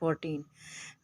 14।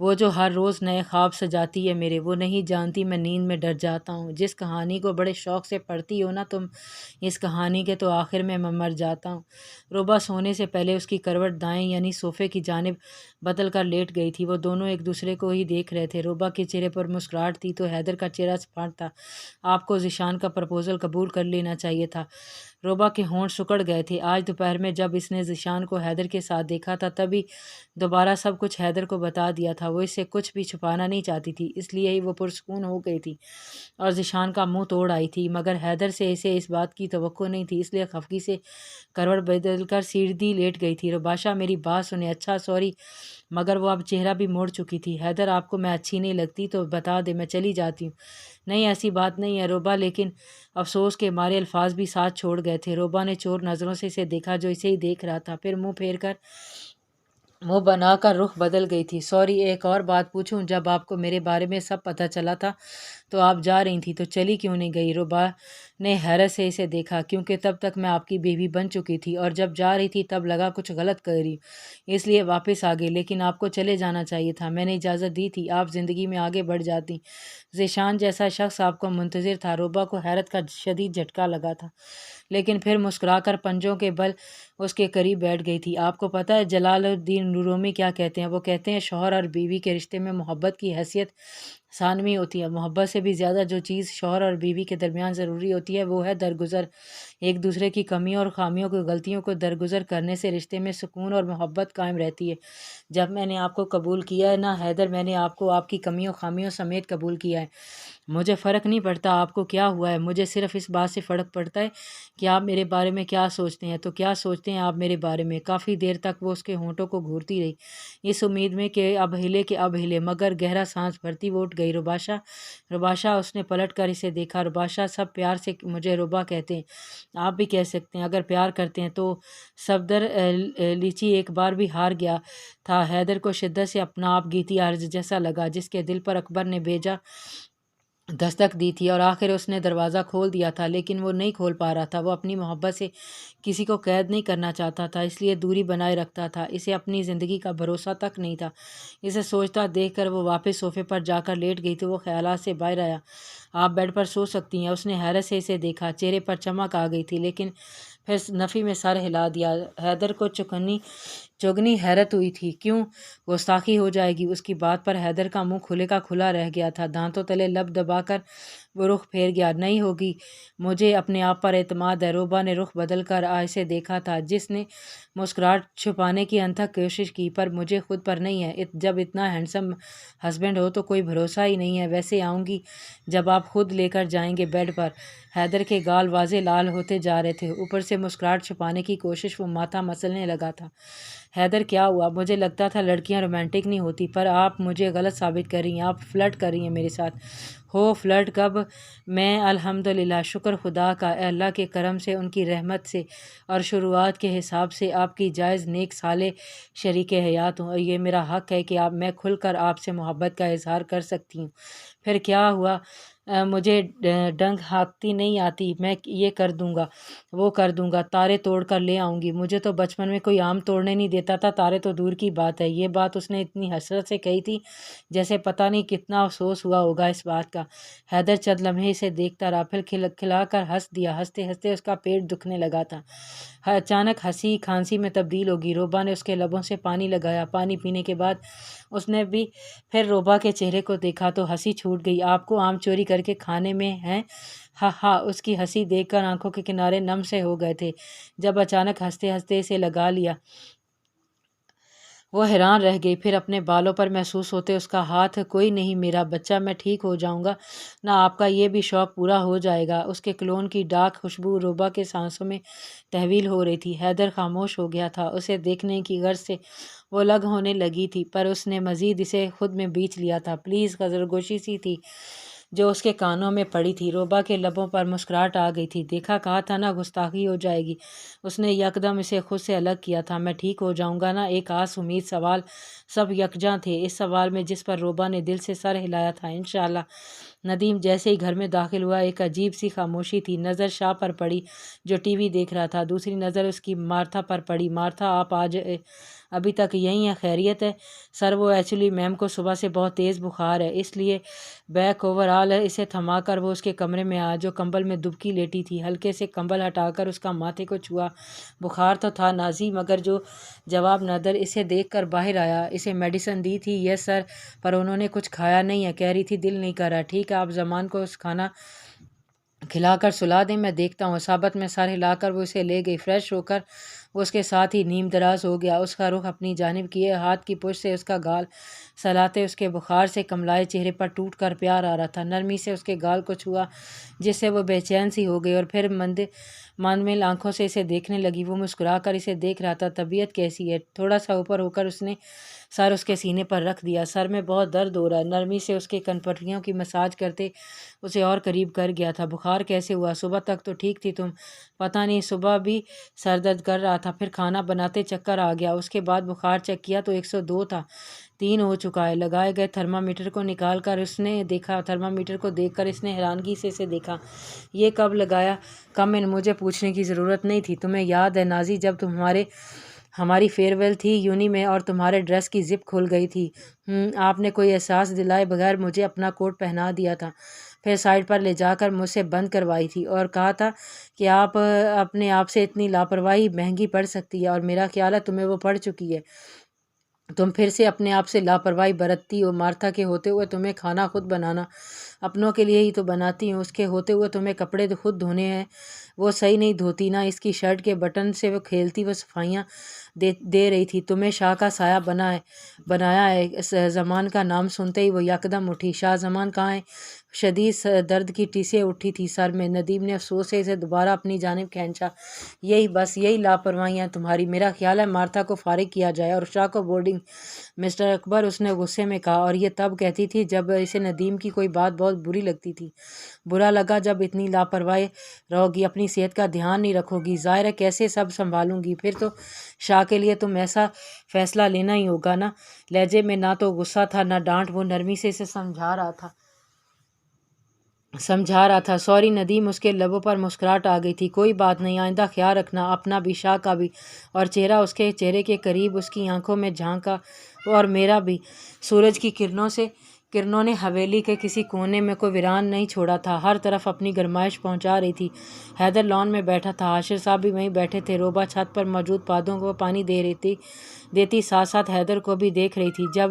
وہ جو ہر روز نئے خواب سجاتی ہے میرے، وہ نہیں جانتی میں نیند میں ڈر جاتا ہوں۔ جس کہانی کو بڑے شوق سے پڑھتی ہو نا تم، اس کہانی کے تو آخر میں مر جاتا ہوں۔ روبا سونے سے پہلے اس کی کروٹ دائیں یعنی صوفے کی جانب بدل کر لیٹ گئی تھی۔ وہ دونوں ایک دوسرے کو ہی دیکھ رہے تھے۔ روبا کے چہرے پر مسکراہٹ تھی تو حیدر کا چہرہ سپاٹ تھا۔ آپ کو ذیشان کا پرپوزل قبول کر لینا چاہیے تھا۔ روبا کے ہونٹ سکڑ گئے تھے۔ آج دوپہر میں جب اس نے ذیشان کو حیدر کے ساتھ دیکھا تھا تبھی دوبارہ سب کچھ حیدر کو بتا دیا تھا۔ وہ اس سے کچھ بھی چھپانا نہیں چاہتی تھی، اس لیے ہی وہ پرسکون ہو گئی تھی اور ذیشان کا منہ توڑ آئی تھی، مگر حیدر سے اسے اس بات کی توقع نہیں تھی، اس لیے خفگی سے کروٹ بدل کر سیدھی لیٹ گئی تھی۔ روباشا میری بات سنیں۔ اچھا سوری، مگر وہ اب چہرہ بھی موڑ چکی تھی۔ حیدر آپ کو میں اچھی نہیں لگتی تو بتا دے، میں چلی جاتی ہوں۔ نہیں ایسی بات نہیں ہے روبا، لیکن افسوس کے مارے الفاظ بھی ساتھ چھوڑ گئے تھے۔ روبا نے چور نظروں سے اسے دیکھا جو اسے ہی دیکھ رہا تھا، پھر منہ بنا کر رخ بدل گئی تھی۔ سوری، ایک اور بات پوچھوں؟ جب آپ کو میرے بارے میں سب پتہ چلا تھا تو آپ جا رہی تھی، تو چلی کیوں نہیں گئی؟ روبا نے حیرت سے اسے دیکھا۔ کیونکہ تب تک میں آپ کی بیوی بن چکی تھی اور جب جا رہی تھی تب لگا کچھ غلط کر رہی ہوں، اس لیے واپس آ گئی، لیکن آپ کو چلے جانا چاہیے تھا، میں نے اجازت دی تھی، آپ زندگی میں آگے بڑھ جاتی۔ ذیشان جیسا شخص آپ کو منتظر تھا۔ روبا کو حیرت کا شدید جھٹکا لگا تھا، لیکن پھر مسکرا کر پنجوں کے بل اس کے قریب بیٹھ گئی تھی۔ آپ کو پتہ ہے جلال الدین رومی کیا کہتے ہیں؟ وہ کہتے ہیں شوہر اور بیوی کے رشتے میں محبت کی حیثیت ثانوی ہوتی ہے۔ محبت سے بھی زیادہ جو چیز شوہر اور بیوی کے درمیان ضروری ہوتی ہے وہ ہے درگزر۔ ایک دوسرے کی کمیوں اور خامیوں کو، غلطیوں کو درگزر کرنے سے رشتے میں سکون اور محبت قائم رہتی ہے۔ جب میں نے آپ کو قبول کیا ہے نا حیدر، میں نے آپ کو آپ کی کمیوں خامیوں سمیت قبول کیا ہے۔ مجھے فرق نہیں پڑتا آپ کو کیا ہوا ہے، مجھے صرف اس بات سے فرق پڑتا ہے کہ آپ میرے بارے میں کیا سوچتے ہیں۔ تو کیا سوچتے ہیں آپ میرے بارے میں؟ کافی دیر تک وہ اس کے ہونٹوں کو گھورتی رہی، اس امید میں کہ اب ہلے، مگر گہرا سانس بھرتی وہ اٹھ گئی۔ روباشا، اس نے پلٹ کر اسے دیکھا۔ روباشا، سب پیار سے مجھے روبا کہتے ہیں، آپ بھی کہہ سکتے ہیں اگر پیار کرتے ہیں تو۔ صفدر لیچی ایک بار بھی ہار گیا تھا۔ حیدر کو شدت سے اپنا آپ گیتی عرض جیسا لگا جس کے دل پر اکبر نے بھیجا دستک دی تھی، اور آخر اس نے دروازہ کھول دیا تھا، لیکن وہ نہیں کھول پا رہا تھا۔ وہ اپنی محبت سے کسی کو قید نہیں کرنا چاہتا تھا، اس لیے دوری بنائے رکھتا تھا۔ اسے اپنی زندگی کا بھروسہ تک نہیں تھا۔ اسے سوچتا دیکھ کر وہ واپس صوفے پر جا کر لیٹ گئی تو وہ خیالات سے باہر آیا۔ آپ بیڈ پر سو سکتی ہیں۔ اس نے حیرت سے اسے دیکھا، چہرے پر چمک آ گئی تھی، لیکن پھر نفی میں سر ہلا دیا۔ حیدر کو چگنی حیرت ہوئی تھی، کیوں گستاخی ہو جائے گی؟ اس کی بات پر حیدر کا منہ کھلے کا کھلا رہ گیا تھا، دانتوں تلے لب دبا کر وہ رخ پھیر گیا۔ نہیں ہوگی، مجھے اپنے آپ پر اعتماد ہے۔ روبا نے رخ بدل کر اسے دیکھا تھا، جس نے مسکراہٹ چھپانے کی انتھک کوشش کی، پر مجھے خود پر نہیں ہے۔ جب اتنا ہینڈسم ہسبینڈ ہو تو کوئی بھروسہ ہی نہیں ہے۔ ویسے آؤں گی جب آپ خود لے کر جائیں گے بیڈ پر۔ حیدر کے گال واضح لال ہوتے جا رہے تھے، اوپر سے مسکراہٹ چھپانے کی کوشش، وہ ماتھا مسلنے لگا تھا۔ حیدر، کیا ہوا؟ مجھے لگتا تھا لڑکیاں رومانٹک نہیں ہوتی، پر آپ مجھے غلط ثابت کر رہی ہیں، آپ فلرٹ کر رہی ہیں میرے ساتھ۔ ہو فلرٹ کب؟ میں الحمدللہ، شکر خدا کا، اے اللہ کے کرم سے، ان کی رحمت سے اور شروعات کے حساب سے آپ کی جائز نیک صالح شریک حیات ہوں، اور یہ میرا حق ہے کہ میں کھل کر آپ سے محبت کا اظہار کر سکتی ہوں۔ پھر کیا ہوا؟ مجھے ڈنگ ہانکتی نہیں آتی، میں یہ کر دوں گا، وہ کر دوں گا، تارے توڑ کر لے آؤں گی۔ مجھے تو بچپن میں کوئی آم توڑنے نہیں دیتا تھا، تارے تو دور کی بات ہے۔ یہ بات اس نے اتنی حسرت سے کہی تھی جیسے پتہ نہیں کتنا افسوس ہوا ہوگا اس بات کا۔ حیدر چند لمحے اسے دیکھتا رہا، پھر کھلا کر ہنس دیا۔ ہنستے ہنستے اس کا پیٹ دکھنے لگا تھا، اچانک ہنسی کھانسی میں تبدیل ہوگی۔ روبا نے اس کے لبوں سے پانی لگایا۔ پانی پینے کے بعد اس نے بھی پھر روبا کے چہرے کو دیکھا تو ہنسی چھوٹ گئی۔ آپ کو آم چوری کر کے کھانے میں ہیں؟ ہاں ہاں۔ اس کی ہنسی دیکھ کر آنکھوں کے کنارے نم سے ہو گئے تھے۔ جب اچانک ہنستے ہنستے اسے لگا لیا، وہ حیران رہ گئی، پھر اپنے بالوں پر محسوس ہوتے اس کا ہاتھ۔ کوئی نہیں میرا بچہ، میں ٹھیک ہو جاؤں گا نہ، آپ کا یہ بھی شوق پورا ہو جائے گا۔ اس کے کلون کی ڈارک خوشبو روبا کے سانسوں میں تحویل ہو رہی تھی۔ حیدر خاموش ہو گیا تھا، اسے دیکھنے کی غرض سے وہ لگ ہونے لگی تھی، پر اس نے مزید اسے خود میں بیچ لیا تھا۔ پلیز، غزلگوشی سی تھی جو اس کے کانوں میں پڑی تھی۔ روبا کے لبوں پر مسکراہٹ آ گئی تھی۔ دیکھا، کہا تھا نا گستاخی ہو جائے گی۔ اس نے یکدم اسے خود سے الگ کیا تھا۔ میں ٹھیک ہو جاؤں گا نا؟ ایک آس امید سوال سب یکجاں تھے اس سوال میں جس پر روبا نے دل سے سر ہلایا تھا۔ انشاءاللہ۔ ندیم جیسے ہی گھر میں داخل ہوا ایک عجیب سی خاموشی تھی۔ نظر شاہ پر پڑی جو ٹی وی دیکھ رہا تھا، دوسری نظر اس کی مارتھا پر پڑی۔ مارتھا آپ آج ابھی تک یہیں ہیں؟ خیریت ہے؟ سر وہ ایکچولی میم کو صبح سے بہت تیز بخار ہے، اس لیے بیک اوور آل اسے تھما کر وہ اس کے کمرے میں آیا جو کمبل میں دبکی لیٹی تھی۔ ہلکے سے کمبل ہٹا کر اس کا ماتھے کو چھوا۔ بخار تو تھا نازی، مگر جو جواب نادر اسے دیکھ کر باہر آیا۔ اسے میڈیسن دی تھی؟ یس سر، پر انہوں نے کچھ کھایا نہیں ہے، کہہ رہی تھی دل نہیں کر رہا۔ ٹھیک ہے، آپ زمان کو کھانا کھلا کر سلا دیں، میں دیکھتا ہوں۔ صابت میں سر ہلا کر وہ اسے لے گئی۔ فریش ہو کر وہ اس کے ساتھ ہی نیم دراز ہو گیا، اس کا رخ اپنی جانب کیے، ہاتھ کی پشت سے اس کا گال سلاتے اس کے بخار سے کملائے چہرے پر ٹوٹ کر پیار آ رہا تھا۔ نرمی سے اس کے گال کو چھوا جس سے وہ بے چین سی ہو گئی اور پھر ماندمل آنکھوں سے اسے دیکھنے لگی۔ وہ مسکرا کر اسے دیکھ رہا تھا۔ طبیعت کیسی ہے؟ تھوڑا سا اوپر ہو کر اس نے سر اس کے سینے پر رکھ دیا۔ سر میں بہت درد ہو رہا ہے۔ نرمی سے اس کے کنپٹیوں کی مساج کرتے اسے اور قریب کر گیا تھا۔ بخار کیسے ہوا؟ صبح تک تو ٹھیک تھی تم؟ پتہ نہیں، صبح بھی سر درد کر رہا تھا، پھر کھانا بناتے چکر آ گیا، اس کے بعد بخار چیک کیا تو 102 تھا، 3 ہو چکا ہے۔ لگائے گئے تھرمامیٹر کو نکال کر اس نے دیکھا۔ تھرمامیٹر کو دیکھ کر اس نے حیرانگی سے اسے دیکھا۔ یہ کب لگایا؟ کم مجھے پوچھنے کی ضرورت نہیں تھی۔ تمہیں یاد ہے نازی جب ہماری فیئر ویل تھی یونی میں اور تمہارے ڈریس کی زپ کھل گئی تھی؟ آپ نے کوئی احساس دلائے بغیر مجھے اپنا کوٹ پہنا دیا تھا، پھر سائڈ پر لے جا کر مجھ سے بند کروائی تھی اور کہا تھا کہ آپ اپنے آپ سے اتنی لاپرواہی مہنگی پڑ سکتی ہے، اور میرا خیال ہے تمہیں وہ پڑ چکی ہے۔ تم پھر سے اپنے آپ سے لاپرواہی برتتی ہو۔ مارتھا کے ہوتے ہوئے تمہیں کھانا خود بنانا، اپنوں کے لیے ہی تو بناتی ہوں، اس کے ہوتے ہوئے تمہیں کپڑے خود دھونے ہیں، وہ صحیح نہیں دھوتی نا، اس کی شرٹ کے بٹن سے وہ کھیلتی، وہ صفائیاں دے رہی تھی۔ تمہیں شاہ کا سایہ بنایا ہے۔ زمان کا نام سنتے ہی وہ یکدم اٹھی۔ شاہ زمان کہاں ہے؟ شدید درد کی ٹیسیں اٹھی تھی سر میں۔ ندیم نے افسوس سے اسے دوبارہ اپنی جانب کھینچا۔ یہی لاپرواہیاں تمہاری۔ میرا خیال ہے مارتھا کو فارغ کیا جائے اور شاہ کو بورڈنگ۔ مسٹر اکبر، اس نے غصے میں کہا، اور یہ تب کہتی تھی جب اسے ندیم کی کوئی بات بہت بری لگتی تھی۔ برا لگا جب اتنی لاپرواہ رہو گی، اپنی صحت کا دھیان نہیں رکھو گی، ظاہر ہے کیسے سب سنبھالوں گی؟ پھر تو شاہ کے لیے تم ایسا فیصلہ لینا ہی ہوگا نا۔ لہجے میں نہ تو غصہ تھا نہ ڈانٹ، وہ نرمی سے اسے سمجھا رہا تھا۔ سوری ندیم، اس کے لبوں پر مسکراہٹ آ گئی تھی۔ کوئی بات نہیں، آئندہ خیال رکھنا، اپنا بھی شاہ کا بھی۔ اور چہرہ اس کے چہرے کے قریب اس کی آنکھوں میں جھانکا، اور میرا بھی۔ سورج کی کرنوں نے حویلی کے کسی کونے میں کوئی ویران نہیں چھوڑا تھا، ہر طرف اپنی گرمائش پہنچا رہی تھی۔ حیدر لان میں بیٹھا تھا، حاشر صاحب بھی وہیں بیٹھے تھے۔ روبا چھت پر موجود پودوں کو پانی دیتی ساتھ ساتھ حیدر کو بھی دیکھ رہی تھی۔ جب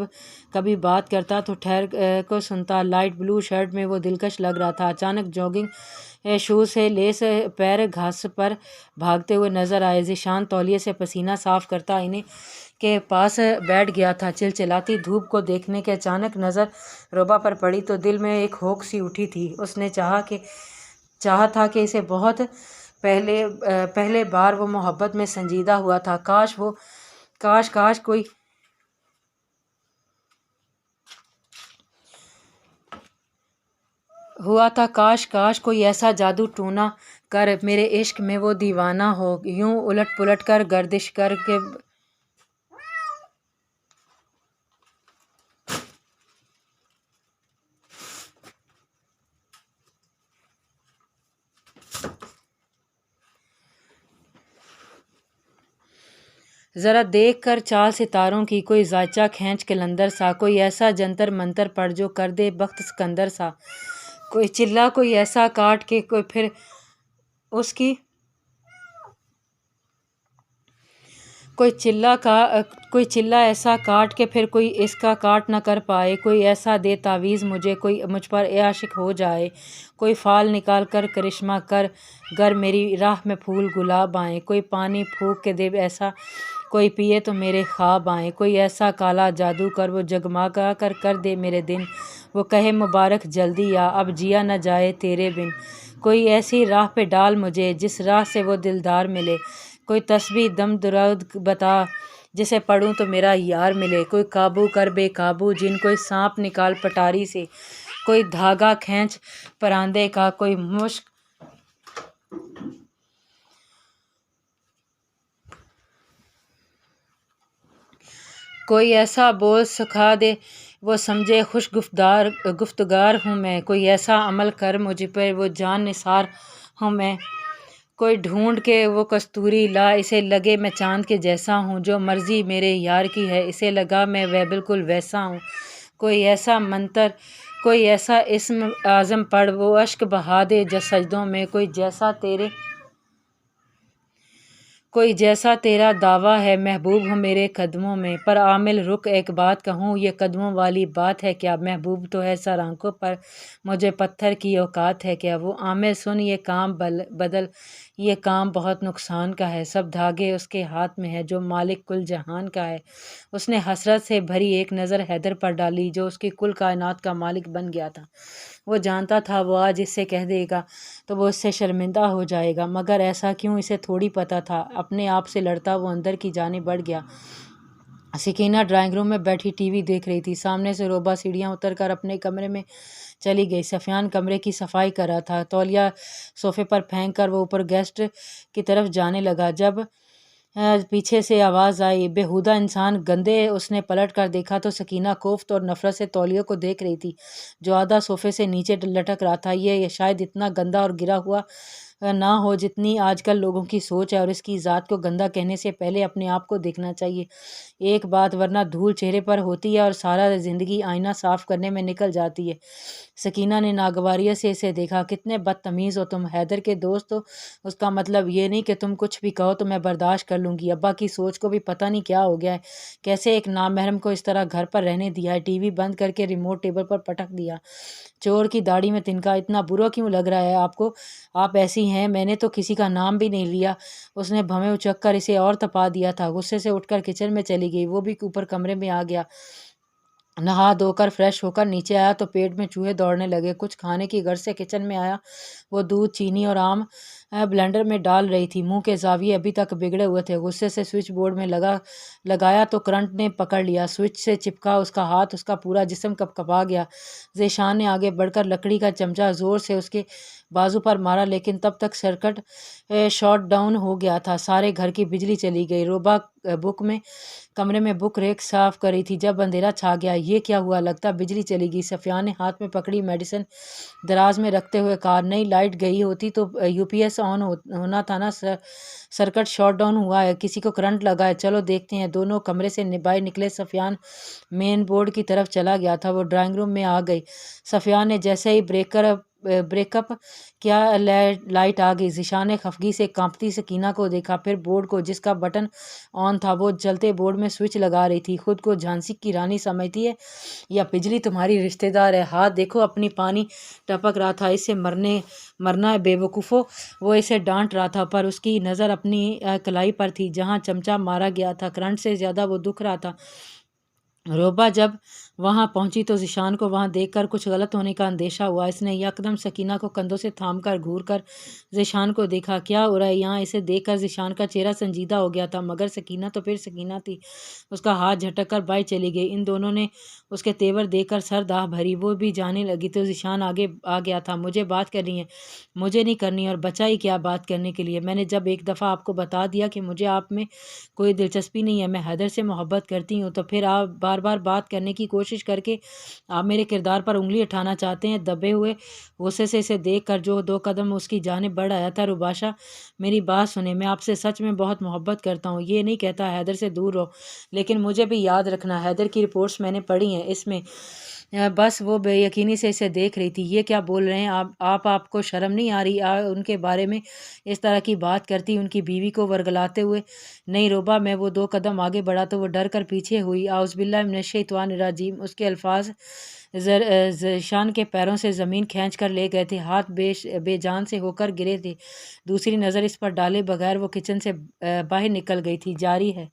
کبھی بات کرتا تو ٹھہر کو سنتا۔ لائٹ بلو شرٹ میں وہ دلکش لگ رہا تھا۔ اچانک جوگنگ شوز سے لیس پیر گھاس پر بھاگتے ہوئے نظر آئے۔ ذیشان تولیے سے پسینہ صاف کرتا آئینے کے پاس بیٹھ گیا تھا۔ چلچلاتی دھوپ کو دیکھنے کے اچانک نظر روبا پر پڑی تو دل میں ایک ہوک سی اٹھی تھی۔ اس نے چاہا تھا کہ اسے بہت پہلے بار وہ محبت میں سنجیدہ ہوا تھا۔ کاش کوئی ایسا جادو ٹونا کر میرے عشق میں وہ دیوانہ ہو، یوں الٹ پلٹ کر گردش کر کے ذرا دیکھ کر چال ستاروں کی، کوئی زائچہ کھینچ قلندر سا، کوئی ایسا جنتر منتر پڑھ جو کر دے بخت سکندر سا، کوئی چلہ کوئی ایسا کاٹ کے پھر اس کی کوئی چلہ ایسا کاٹ کے پھر کوئی اس کا کاٹ نہ کر پائے، کوئی ایسا دے تعویذ مجھے، کوئی مجھ پر عاشق ہو جائے، کوئی فال نکال کر کرشمہ کر گر میری راہ میں پھول گلاب آئیں، کوئی پانی پھونک کے دے ایسا کوئی پیے تو میرے خواب آئیں، کوئی ایسا کالا جادو کر وہ جگمگا کر دے میرے دن، وہ کہے مبارک جلدی آ، اب جیا نہ جائے تیرے بن، کوئی ایسی راہ پہ ڈال مجھے جس راہ سے وہ دلدار ملے، کوئی تسبیح دم درود بتا جسے پڑھوں تو میرا یار ملے، کوئی قابو کر بے قابو جن، کوئی سانپ نکال پٹاری سے، کوئی دھاگا کھینچ پراندے کا، کوئی مشک کوئی ایسا بول سکھا دے وہ سمجھے خوش گفتگار ہوں میں، کوئی ایسا عمل کر مجھ پر وہ جان نثار ہوں میں، کوئی ڈھونڈ کے وہ کستوری لا اسے لگے میں چاند کے جیسا ہوں، جو مرضی میرے یار کی ہے اسے لگا میں بالکل ویسا ہوں، کوئی ایسا منتر کوئی ایسا اسم اعظم پڑھ وہ اشک بہا دے سجدوں میں، کوئی جیسا تیرا دعویٰ ہے محبوب ہو میرے قدموں میں، پر عامل رک ایک بات کہوں یہ قدموں والی بات ہے کیا، محبوب تو ہے سر آنکھوں پر مجھے پتھر کی اوقات ہے کیا، وہ عامل سن یہ کام بدل یہ کام بہت نقصان کا ہے، سب دھاگے اس کے ہاتھ میں ہے جو مالک کل جہان کا ہے، اس نے حسرت سے بھری ایک نظر حیدر پر ڈالی جو اس کی کل کائنات کا مالک بن گیا تھا، وہ جانتا تھا وہ آج اس سے کہہ دے گا تو وہ اس سے شرمندہ ہو جائے گا، مگر ایسا کیوں اسے تھوڑی پتہ تھا، اپنے آپ سے لڑتا وہ اندر کی جانب بڑھ گیا۔ سکینہ ڈرائنگ روم میں بیٹھی ٹی وی دیکھ رہی تھی، سامنے سے روبہ سیڑھیاں اتر کر اپنے کمرے میں چلی گئی، سفیان کمرے کی صفائی کر رہا تھا، تولیہ صوفے پر پھینک کر وہ اوپر گیسٹ کی طرف جانے لگا، جب پیچھے سے آواز آئی بیہودہ انسان گندے، اس نے پلٹ کر دیکھا تو سکینہ کوفت اور نفرت سے تولیہ کو دیکھ رہی تھی جو آدھا صوفے سے نیچے لٹک رہا تھا، یہ شاید اتنا گندا اور گرا ہوا نہ ہو جتنی آج کل لوگوں کی سوچ ہے، اور اس کی ذات کو گندا کہنے سے پہلے اپنے آپ کو دیکھنا چاہیے ایک بات، ورنہ دھول چہرے پر ہوتی ہے اور سارا زندگی آئینہ صاف کرنے میں نکل جاتی ہے۔ سکینہ نے ناگواریت سے اسے دیکھا، کتنے بدتمیز ہو تم، حیدر کے دوست ہو، اس کا مطلب یہ نہیں کہ تم کچھ بھی کہو تو میں برداشت کر لوں گی، ابا کی سوچ کو بھی پتہ نہیں کیا ہو گیا ہے، کیسے ایک نامحرم کو اس طرح گھر پر رہنے دیا ہے، ٹی وی بند کر کے ریموٹ ٹیبل پر پٹک دیا، چور کی داڑھی میں تنکا، اتنا برا کیوں لگ رہا ہے آپ کو، آپ ایسی ہیں، میں نے تو کسی کا نام بھی نہیں لیا، اس نے بھویں اچک کر اسے اور تپا دیا تھا، غصے سے اٹھ کر کچن میں چلی گئی، وہ بھی اوپر کمرے میں آ گیا، نہا دھو کر فریش ہو کر نیچے آیا تو پیٹ میں چوہے دوڑنے لگے، کچھ کھانے کی غرض سے کچن میں آیا، وہ دودھ چینی اور آم بلینڈر میں ڈال رہی تھی، منہ کے زاویے ابھی تک بگڑے ہوئے تھے، غصے سے سوئچ بورڈ میں لگایا تو کرنٹ نے پکڑ لیا، سوئچ سے چپکا اس کا ہاتھ، اس کا پورا جسم کپکپا گیا، ذیشان نے آگے بڑھ کر لکڑی کا چمچہ زور سے اس کے بازو پر مارا لیکن تب تک سرکٹ شاٹ ڈاؤن ہو گیا تھا، سارے گھر کی بجلی چلی گئی، روبہ کمرے میں بک ریک صاف کر رہی تھی جب اندھیرا چھا گیا، یہ کیا ہوا، لگتا بجلی چلی گئی، سفیان نے ہاتھ میں پکڑی میڈیسن دراز میں رکھتے ہوئے کہا، نہیں لائٹ گئی ہوتی تو یو پی ایس آن ہونا تھا نا، سرکٹ شاٹ ڈاؤن ہوا ہے، کسی کو کرنٹ لگا ہے، چلو دیکھتے ہیں، دونوں کمرے سے باہر نکلے، سفیان مین بورڈ کی طرف چلا گیا تھا، وہ ڈرائنگ روم میں آ گئی، سفیان نے جیسے ہی بریک اپ کیا لائٹ آ گئی، ذیشان نے خفگی سے کانپتی سکینہ کو دیکھا، پھر بورڈ کو جس کا بٹن آن تھا، وہ چلتے بورڈ میں سوئچ لگا رہی تھی، خود کو جھانسی کی رانی سمجھتی ہے یا بجلی تمہاری رشتہ دار ہے، ہاتھ دیکھو اپنی، پانی ٹپک رہا تھا، اس سے مرنا ہے بے وقوفو، وہ اسے ڈانٹ رہا تھا پر اس کی نظر اپنی کلائی پر تھی جہاں چمچہ مارا گیا تھا، کرنٹ سے زیادہ وہ دکھ رہا تھا۔ روبہ جب وہاں پہنچی تو ذیشان کو وہاں دیکھ کر کچھ غلط ہونے کا اندیشہ ہوا، اس نے یکدم سکینہ کو کندھوں سے تھام کر گھور کر ذیشان کو دیکھا، کیا ہو رہا ہے یہاں، اسے دیکھ کر ذیشان کا چہرہ سنجیدہ ہو گیا تھا، مگر سکینہ تو پھر سکینہ تھی، اس کا ہاتھ جھٹک کر باہر چلی گئی، ان دونوں نے اس کے تیور دیکھ کر سر داہ بھری، وہ بھی جانے لگی تو ذیشان آگے آ گیا تھا، مجھے بات کرنی ہے، مجھے نہیں کرنی، اور بچا ہی کیا بات کرنے کے لیے، میں نے جب ایک دفعہ آپ کو بتا دیا کہ مجھے آپ میں کوئی دلچسپی نہیں ہے، میں حیدر سے محبت کرتی ہوں، تو پھر آپ بار بار بات کرنے کی کوشش کر کے آپ میرے کردار پر انگلی اٹھانا چاہتے ہیں، دبے ہوئے غصے سے اسے دیکھ کر جو 2 قدم اس کی جانب بڑھ آیا تھا، روباشا میری بات سنیں، میں آپ سے سچ میں بہت محبت کرتا ہوں، یہ نہیں کہتا حیدر سے دور رہو، لیکن مجھے بھی یاد رکھنا، حیدر کی رپورٹس میں نے پڑھی ہیں، اس میں بس وہ بے یقینی سے اسے دیکھ رہی تھی، یہ کیا بول رہے ہیں آپ کو شرم نہیں آ رہی ان کے بارے میں اس طرح کی بات کرتی، ان کی بیوی کو ورگلاتے ہوئے، نہیں روبہ، میں وہ 2 قدم آگے بڑھا تو وہ ڈر کر پیچھے ہوئی، اعوذ باللہ من الشیطان الرجیم، اس کے الفاظ ذیشان کے پیروں سے زمین کھینچ کر لے گئے تھے، ہاتھ بے جان سے ہو کر گرے تھے، دوسری نظر اس پر ڈالے بغیر وہ کچن سے باہر نکل گئی تھی، جاری ہے۔